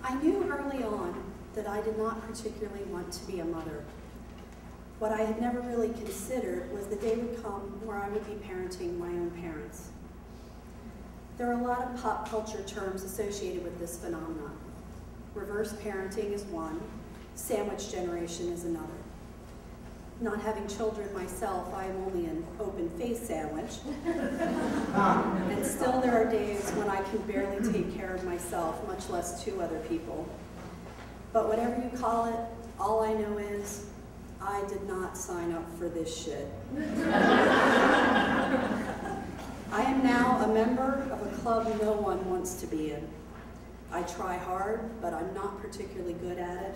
I knew early on that I did not particularly want to be a mother. What I had never really considered was the day would come where I would be parenting my own parents. There are a lot of pop culture terms associated with this phenomenon. Reverse parenting is one, sandwich generation is another. Not having children myself, I am only an open-faced sandwich. And still there are days when I can barely take care of myself, much less two other people. But whatever you call it, all I know is I did not sign up for this shit. I am now a member of a club no one wants to be in. I try hard, but I'm not particularly good at it.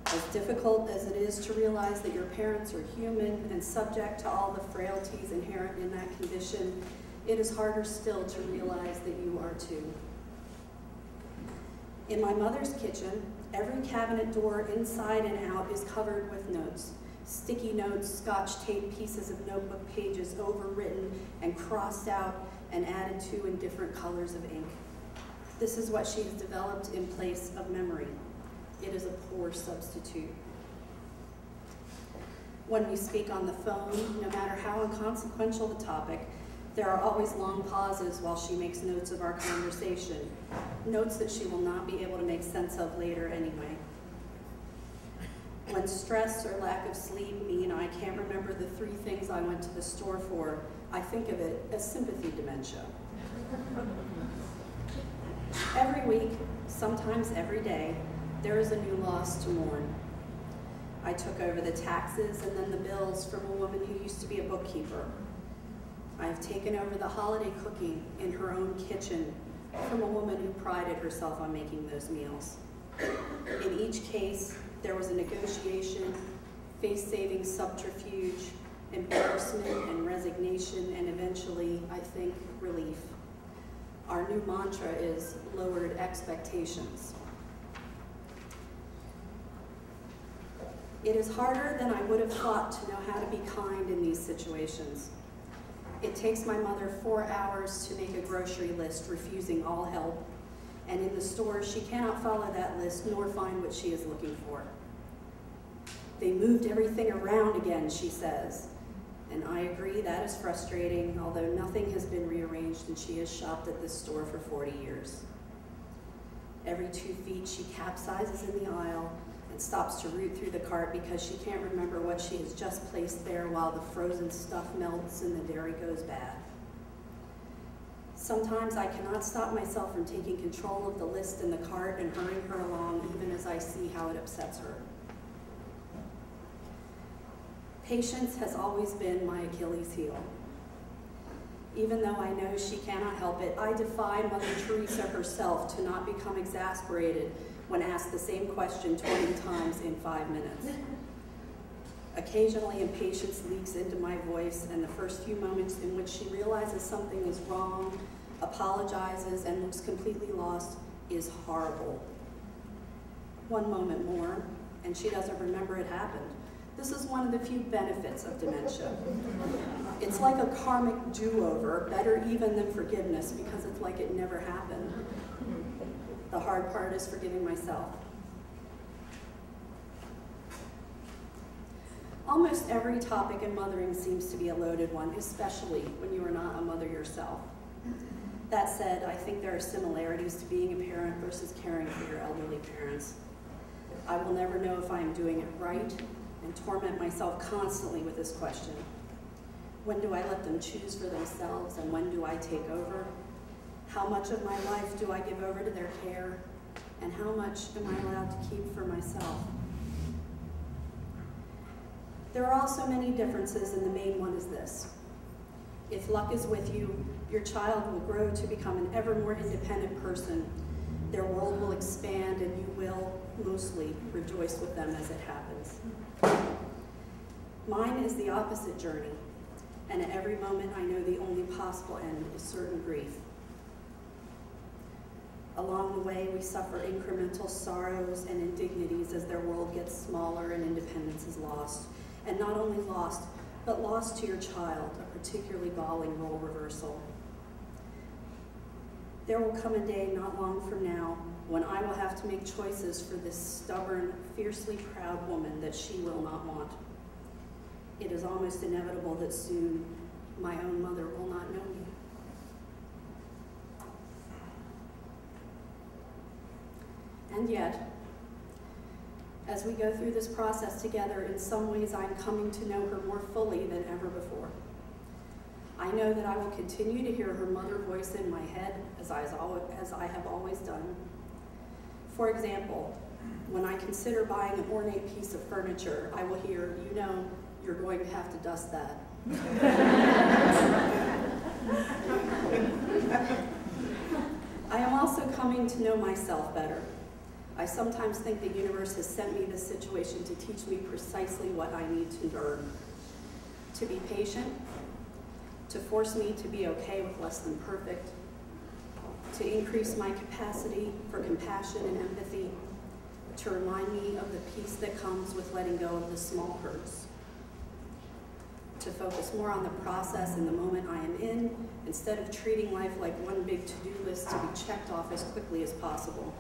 As difficult as it is to realize that your parents are human and subject to all the frailties inherent in that condition, it is harder still to realize that you are too. In my mother's kitchen, every cabinet door inside and out is covered with notes. Sticky notes, scotch tape pieces of notebook pages overwritten and crossed out and added to in different colors of ink. This is what she has developed in place of memory. It is a poor substitute. When we speak on the phone, no matter how inconsequential the topic, there are always long pauses while she makes notes of our conversation, notes that she will not be able to make sense of later anyway. When stress or lack of sleep mean I can't remember the 3 things I went to the store for, I think of it as sympathy dementia. Every week, sometimes every day, there is a new loss to mourn. I took over the taxes and then the bills from a woman who used to be a bookkeeper. I have taken over the holiday cooking in her own kitchen from a woman who prided herself on making those meals. In each case, there was a negotiation, face-saving subterfuge, embarrassment and resignation, and eventually, I think, relief. Our new mantra is lowered expectations. It is harder than I would have thought to know how to be kind in these situations. It takes my mother 4 hours to make a grocery list, refusing all help, and in the store she cannot follow that list nor find what she is looking for. They moved everything around again, she says, and I agree that is frustrating, although nothing has been rearranged and she has shopped at this store for 40 years. Every 2 feet she capsizes in the aisle and stops to root through the cart because she can't remember what she has just placed there while the frozen stuff melts and the dairy goes bad. Sometimes I cannot stop myself from taking control of the list in the cart and hurrying her along even as I see how it upsets her. Patience has always been my Achilles heel. Even though I know she cannot help it, I defy Mother Teresa herself to not become exasperated when asked the same question 20 times in 5 minutes. Occasionally, impatience leaks into my voice, and the first few moments in which she realizes something is wrong, apologizes, and looks completely lost is horrible. One moment more, and she doesn't remember it happened. This is one of the few benefits of dementia. It's like a karmic do-over, better even than forgiveness, because it's like it never happened. The hard part is forgiving myself. Almost every topic in mothering seems to be a loaded one, especially when you are not a mother yourself. That said, I think there are similarities to being a parent versus caring for your elderly parents. I will never know if I am doing it right and torment myself constantly with this question. When do I let them choose for themselves, and when do I take over? How much of my life do I give over to their care, and how much am I allowed to keep for myself? There are also many differences, and the main one is this. If luck is with you, your child will grow to become an ever more independent person. Their world will expand, and you will, mostly, rejoice with them as it happens. Mine is the opposite journey, and at every moment I know the only possible end is certain grief. Along the way, we suffer incremental sorrows and indignities as their world gets smaller and independence is lost. And not only lost, but lost to your child, a particularly galling role reversal. There will come a day not long from now when I will have to make choices for this stubborn, fiercely proud woman that she will not want. It is almost inevitable that soon my own mother will not know me. And yet, as we go through this process together, in some ways I'm coming to know her more fully than ever before. I know that I will continue to hear her mother voice in my head as I have always done. For example, when I consider buying an ornate piece of furniture, I will hear, "You know, you're going to have to dust that." I am also coming to know myself better. I sometimes think the universe has sent me this situation to teach me precisely what I need to learn. To be patient, to force me to be okay with less than perfect, to increase my capacity for compassion and empathy, to remind me of the peace that comes with letting go of the small hurts, to focus more on the process and the moment I am in, instead of treating life like one big to-do list to be checked off as quickly as possible,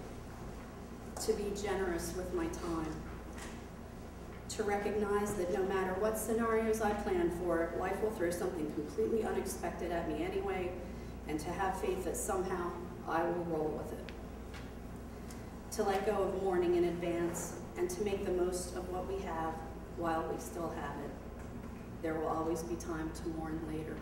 to be generous with my time, to recognize that no matter what scenarios I plan for, life will throw something completely unexpected at me anyway, and to have faith that somehow I will roll with it. To let go of mourning in advance, and to make the most of what we have while we still have it. There will always be time to mourn later.